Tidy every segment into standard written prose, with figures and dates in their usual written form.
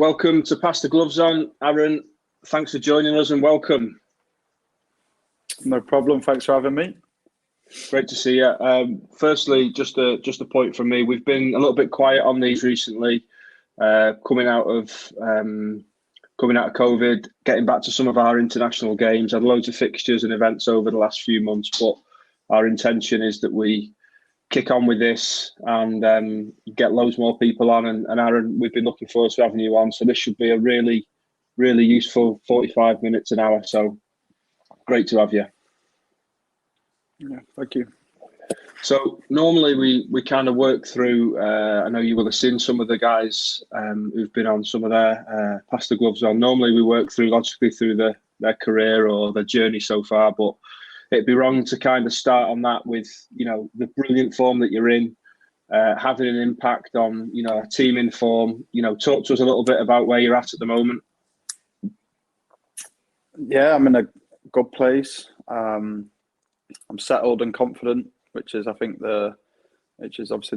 welcome to Pass the Gloves On. Aaron, thanks for joining us and welcome. No problem. Thanks for having me. Great to see you. Firstly, just a point from me. We've been a little bit quiet on these recently, coming out of COVID, getting back to some of our international games. Had loads of fixtures and events over the last few months, but our intention is that we kick on with this and get loads more people on. And Aaron, we've been looking forward to having you on. So this should be a really, really useful 45 minutes, an hour. So great to have you. Yeah, thank you. So normally we kind of work through, I know you will have seen some of the guys who've been on some of their Pass the Gloves On. Normally we work through logically through their career or their journey so far, but it'd be wrong to kind of start on that with, the brilliant form that you're in, having an impact on, a team in form. Talk to us a little bit about where you're at the moment. Yeah, I'm in a good place. I'm settled and confident, which is obviously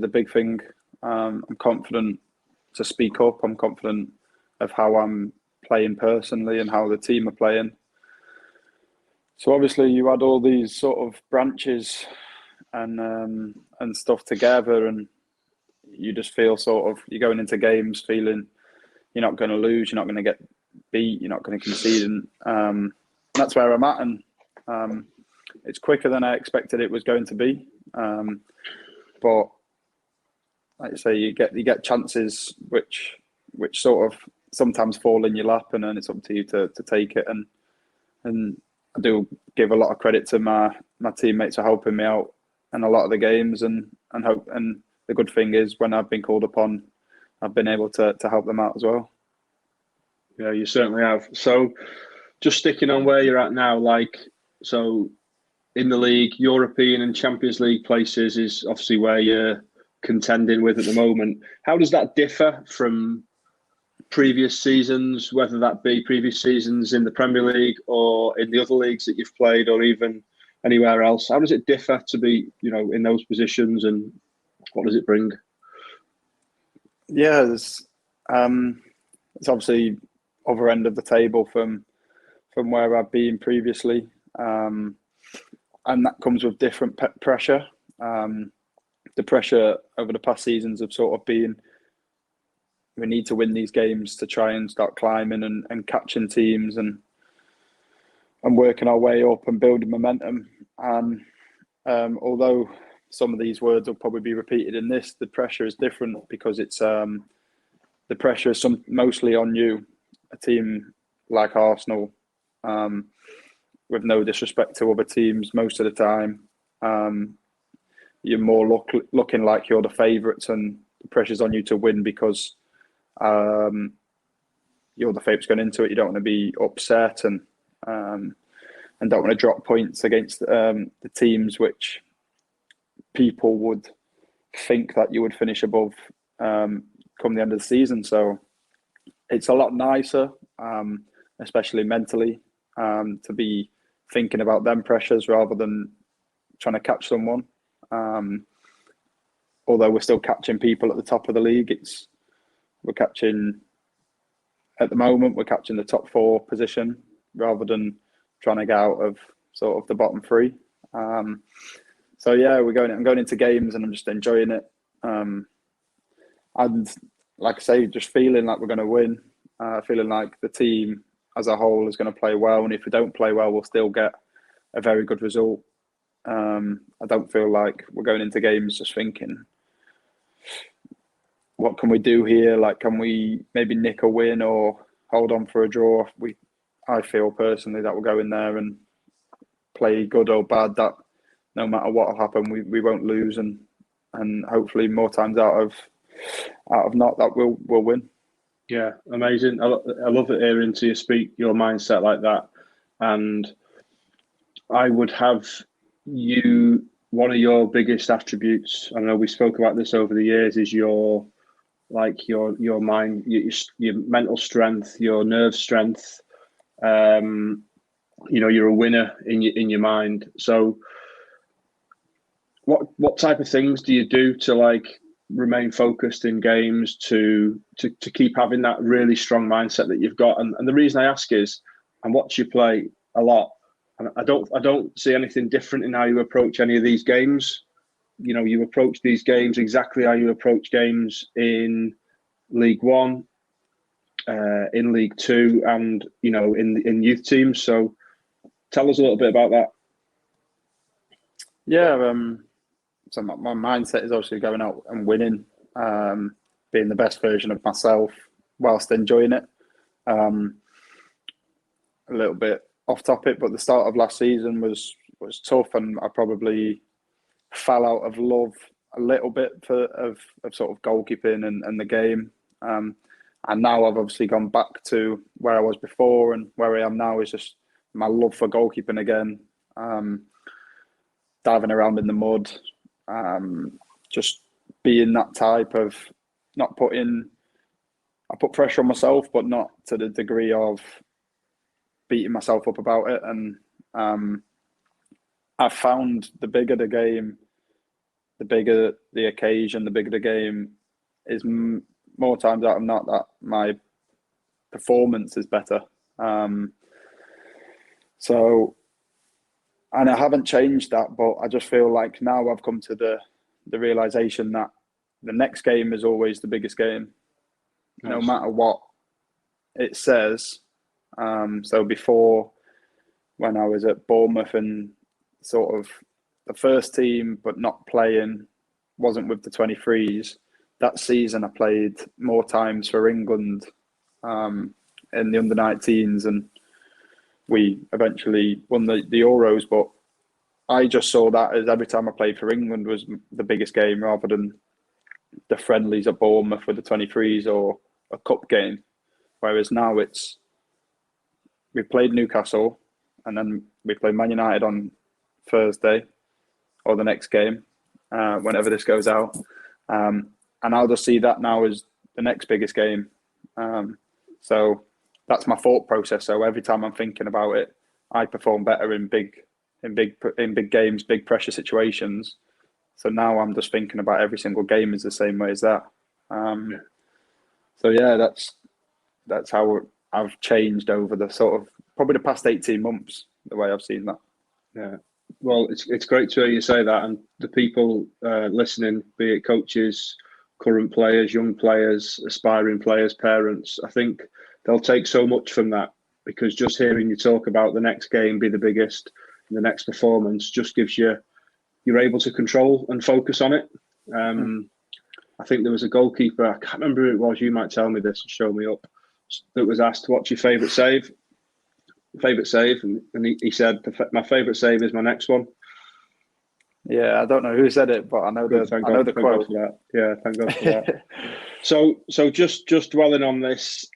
the big thing. I'm confident to speak up. I'm confident of how I'm playing personally and how the team are playing. So obviously you add all these sort of branches and stuff together, and you just feel sort of you're going into games feeling you're not going to lose, you're not going to get beat, you're not going to concede, and that's where I'm at. And it's quicker than I expected it was going to be, but like I say, you get chances which sort of sometimes fall in your lap, and then it's up to you to take it. And I do give a lot of credit to my teammates for helping me out in a lot of the games, and the good thing is when I've been called upon, I've been able to help them out as well. Yeah, you certainly have. So just sticking on where you're at now, so in the league, European and Champions League places is obviously where you're contending with at the moment. How does that differ from previous seasons, whether that be previous seasons in the Premier League or in the other leagues that you've played, or even anywhere else? How does it differ to be, in those positions, and what does it bring? Yeah, it's obviously other end of the table from where I've been previously, and that comes with different pressure. The pressure over the past seasons have sort of been, we need to win these games to try and start climbing and catching teams and working our way up and building momentum. And although some of these words will probably be repeated in this, the pressure is different because it's the pressure is mostly on you. A team like Arsenal, with no disrespect to other teams, most of the time, you're more looking like you're the favourites, and the pressure's on you to win because you're the favourites going into it. You don't want to be upset and don't want to drop points against the teams which people would think that you would finish above come the end of the season. So it's a lot nicer, especially mentally, to be thinking about them pressures rather than trying to catch someone. Although we're still catching people at the top of the league, at the moment we're catching the top 4 position rather than trying to get out of sort of the bottom 3. So yeah, I'm going into games and I'm just enjoying it. And like I say, just feeling like we're going to win, feeling like the team as a whole is going to play well. And if we don't play well, we'll still get a very good result. I don't feel like we're going into games just thinking, what can we do here? Like, can we maybe nick a win or hold on for a draw? I feel personally that we'll go in there and play good or bad, that no matter what will happen, we won't lose, and hopefully more times out of not that we'll win. Yeah, amazing. I love it hearing to you speak your mindset like that. And I would have one of your biggest attributes, I know we spoke about this over the years, is your mind, your mental strength, your nerve strength. You're a winner in your mind. So what type of things do you do to remain focused in games, to keep having that really strong mindset that you've got? And the reason I ask is, I watch you play a lot, and I don't see anything different in how you approach any of these games. You know, you approach these games exactly how you approach games in League One, in League Two, and you know, in youth teams. So tell us a little bit about that. Yeah, so my mindset is obviously going out and winning, being the best version of myself whilst enjoying it. A little bit off topic, but the start of last season was tough, and I probably fell out of love a little bit of sort of goalkeeping and the game. And now I've obviously gone back to where I was before, and where I am now is just my love for goalkeeping again. Diving around in the mud, just being that type of not putting. I put pressure on myself, but not to the degree of beating myself up about it. And I've found the bigger the game, the bigger the occasion, the bigger the game is, more times out of not that my performance is better. So, and I haven't changed that, but I just feel like now I've come to the realization that the next game is always the biggest game, nice, no matter what it says. So before, when I was at Bournemouth and sort of the first team, but not playing, wasn't with the 23s, that season I played more times for England in the under-19s, and we eventually won the Euros. But I just saw that as every time I played for England was the biggest game, rather than the friendlies at Bournemouth with the 23s or a cup game. Whereas now we played Newcastle, and then we play Man United on Thursday, or the next game, whenever this goes out. And I'll just see that now as the next biggest game. So that's my thought process. So every time I'm thinking about it, I perform better in big games, big pressure situations. So now I'm just thinking about every single game is the same way as that. So yeah, that's how I've changed over the sort of probably the past 18 months, the way I've seen that. Yeah. Well, it's great to hear you say that, and the people listening, be it coaches, current players, young players, aspiring players, parents, I think they'll take so much from that, because just hearing you talk about the next game be the biggest, and the next performance just gives you're able to control and focus on it. I think there was a goalkeeper, I can't remember who it was, you might tell me this and show me up, that was asked, what's your favourite save? And he said, my favourite save is my next one. Yeah, I don't know who said it, but I know the quote. Yeah, thank God for that. So just dwelling on this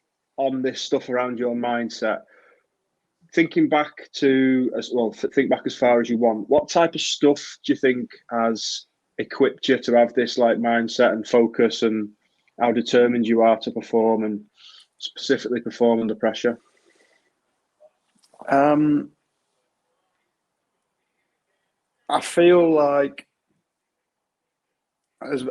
stuff around your mindset, thinking back think back as far as you want. What type of stuff do you think has equipped you to have this like mindset and focus, and how determined you are to perform, and specifically perform under pressure? I feel like, as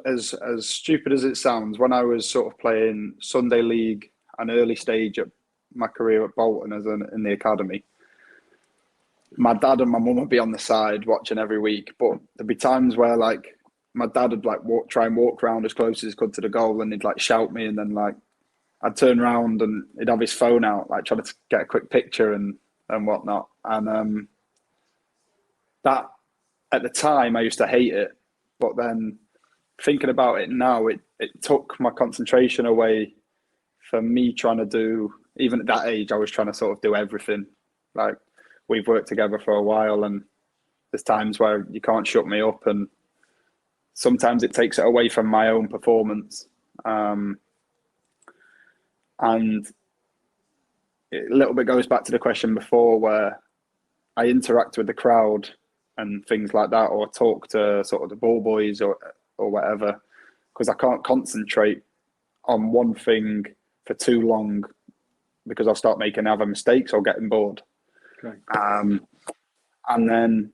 stupid as it sounds, when I was sort of playing Sunday League, an early stage of my career at Bolton in the academy, my dad and my mum would be on the side watching every week. But there'd be times where like my dad would like try and walk around as close as he could to the goal, and he'd like shout me, and then like I'd turn around and he'd have his phone out, like trying to get a quick picture and whatnot. And that, at the time, I used to hate it, but then thinking about it now, it took my concentration away from me trying to do, even at that age, I was trying to sort of do everything. Like, we've worked together for a while, and there's times where you can't shut me up, and sometimes it takes it away from my own performance. And it a little bit goes back to the question before, where I interact with the crowd and things like that, or talk to sort of the ball boys or whatever, because I can't concentrate on one thing for too long, because I'll start making other mistakes or getting bored. Okay. And then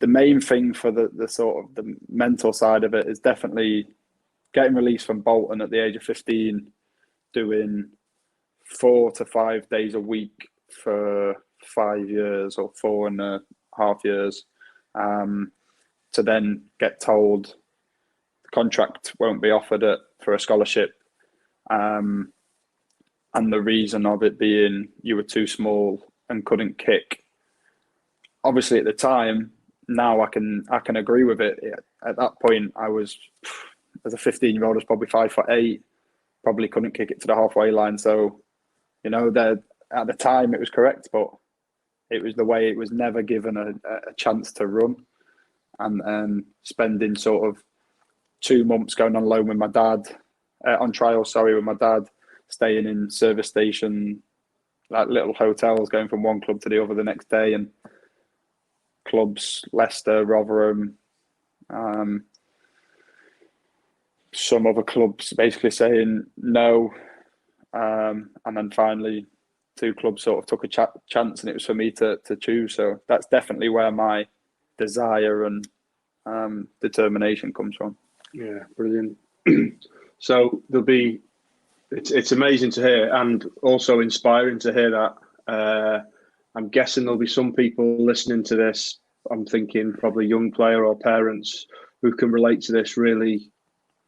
the main thing for the sort of the mental side of it is definitely getting released from Bolton at the age of 15, doing 4 to 5 days a week for 5 years or 4.5 years, to then get told the contract won't be offered for a scholarship, and the reason of it being you were too small and couldn't kick. Obviously, at the time, now I can agree with it. At that point, I was, as a 15-year-old, I was probably 5'8", probably couldn't kick it to the halfway line. So, you know, at the time it was correct, but it was the way it was never given a chance to run. And spending sort of 2 months going on loan with my dad, on trial, with my dad, staying in service station, like little hotels, going from one club to the other the next day, and clubs, Leicester, Rotherham, some other clubs basically saying no, and then finally 2 clubs sort of took a chance, and it was for me to choose. So that's definitely where my desire and determination comes from. Yeah, brilliant. So it's amazing to hear, and also inspiring to hear that. I'm guessing there'll be some people listening to this, I'm thinking probably young player or parents, who can relate to this really,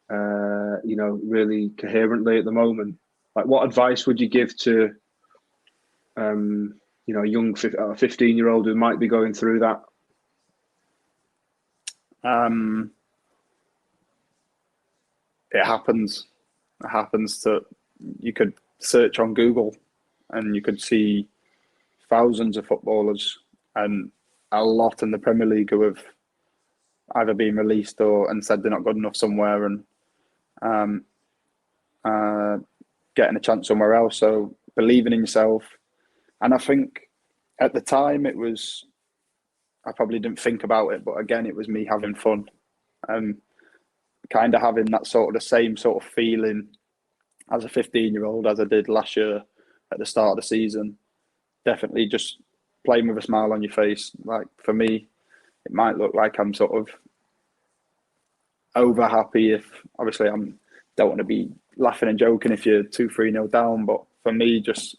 really coherently at the moment. Like, what advice would you give to, a young 15-year-old who might be going through that? It happens. It happens you could search on Google and you could see thousands of footballers, and a lot in the Premier League, who have either been released and said they're not good enough somewhere, and getting a chance somewhere else. So believing in yourself. And I think at the time I probably didn't think about it, but again, it was me having fun and kind of having that sort of the same sort of feeling as a 15-year-old as I did last year at the start of the season. Definitely just playing with a smile on your face. Like, for me, it might look like I'm sort of over happy if, obviously, don't want to be laughing and joking if you're 2-3-0 down, but for me, just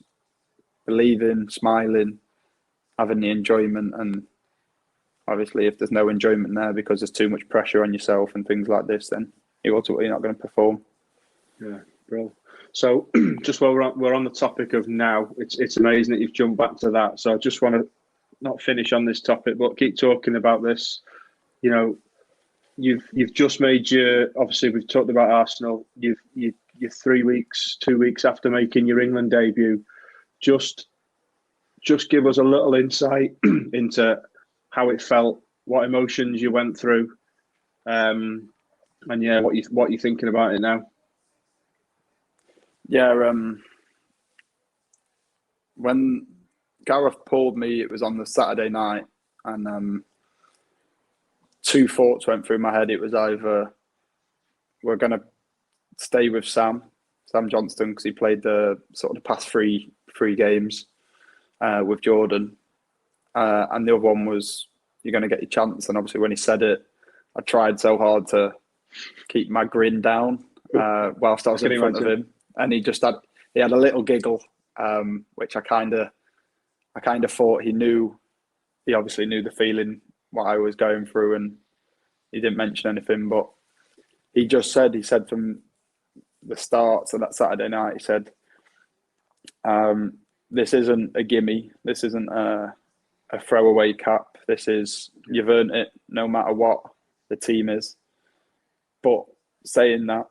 believing, smiling, having the enjoyment. And obviously, if there's no enjoyment there because there's too much pressure on yourself and things like this, then you're ultimately not going to perform. Yeah, bro. So just while we're on the topic of now, it's amazing that you've jumped back to that. So I just want to not finish on this topic, but keep talking about this. You know, you've just made obviously we've talked about Arsenal. You're 2 weeks after making your England debut. Just give us a little insight into how it felt, what emotions you went through, and yeah, what you're thinking about it now. Yeah, when Gareth pulled me, it was on the Saturday night, and 2 thoughts went through my head. It was either we're going to stay with Sam Johnston, because he played the sort of the past three games with Jordan, and the other one was you're going to get your chance. And obviously, when he said it, I tried so hard to keep my grin down whilst I was in front of him, and he had a little giggle, which I kind of thought he knew. He obviously knew the feeling, what I was going through, and he didn't mention anything, but he said from the start, so that Saturday night, he said, this isn't a gimme, this isn't a throwaway cap, you've earned it no matter what the team is. But saying that,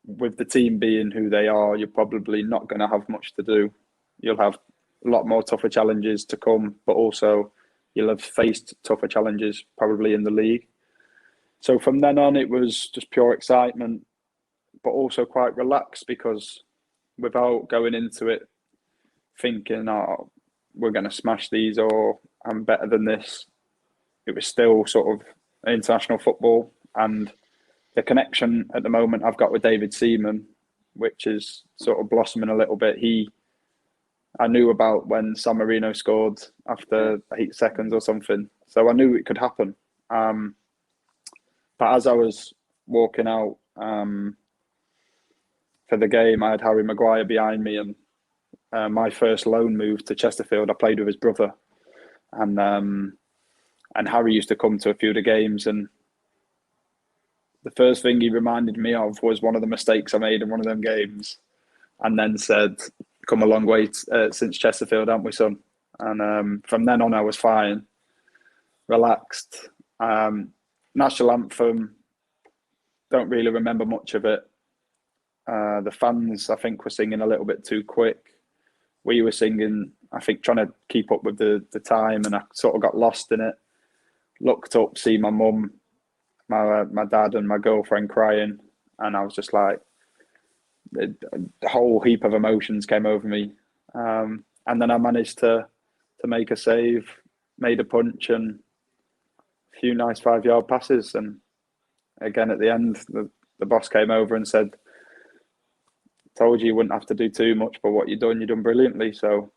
with the team being who they are, you're probably not going to have much to do. You'll have a lot more tougher challenges to come, but also you'll have faced tougher challenges probably in the league. So from then on, it was just pure excitement, but also quite relaxed, because without going into it thinking, oh, we're going to smash these, or I'm better than this, it was still sort of international football. And the connection at the moment I've got with David Seaman, which is sort of blossoming a little bit. I knew about when San Marino scored after 8 seconds or something. So I knew it could happen. But as I was walking out for the game, I had Harry Maguire behind me, and my first loan move to Chesterfield, I played with his brother, and Harry used to come to a few of the games, and the first thing he reminded me of was one of the mistakes I made in one of them games, and then said, "Come a long way since Chesterfield, haven't we, son?" And from then on, I was fine, relaxed. National anthem, don't really remember much of it. The fans, I think, were singing a little bit too quick. We were singing, I think, trying to keep up with the time, and I sort of got lost in it. Looked up, see my mum, my dad and my girlfriend crying, and I was just like, a whole heap of emotions came over me. And then I managed to make a save, made a punch, and a few nice 5-yard passes. And again, at the end, the boss came over and said, "Told you wouldn't have to do too much, but what you've done brilliantly." So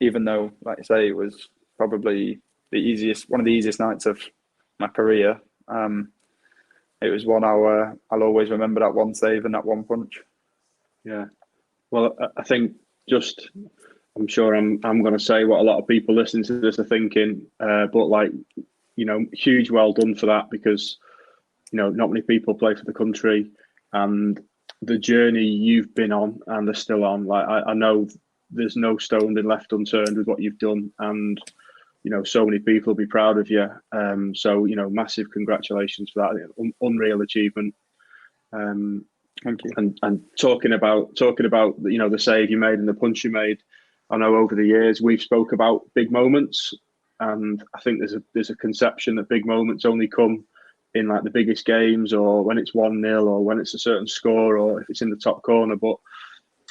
even though, like I say, it was probably one of the easiest nights of my career, it was one I'll always remember, that one save and that one punch. Yeah. Well, I think I'm sure I'm going to say what a lot of people listening to this are thinking, but like, huge well done for that, because, not many people play for the country, and the journey you've been on and are still on. Like, I know there's no stone been left unturned with what you've done, and so many people will be proud of you. So massive congratulations for that. Unreal achievement. Thank you. And talking about the save you made and the punch you made, I know over the years we've spoke about big moments, and I think there's a conception that big moments only come in like the biggest games, or when it's 1-0, or when it's a certain score, or if it's in the top corner. But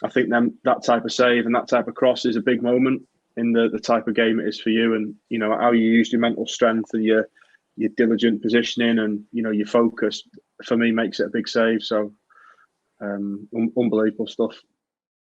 I think that type of save and that type of cross is a big moment in the type of game it is for you, and how you use your mental strength and your diligent positioning and your focus, for me, makes it a big save. So unbelievable stuff.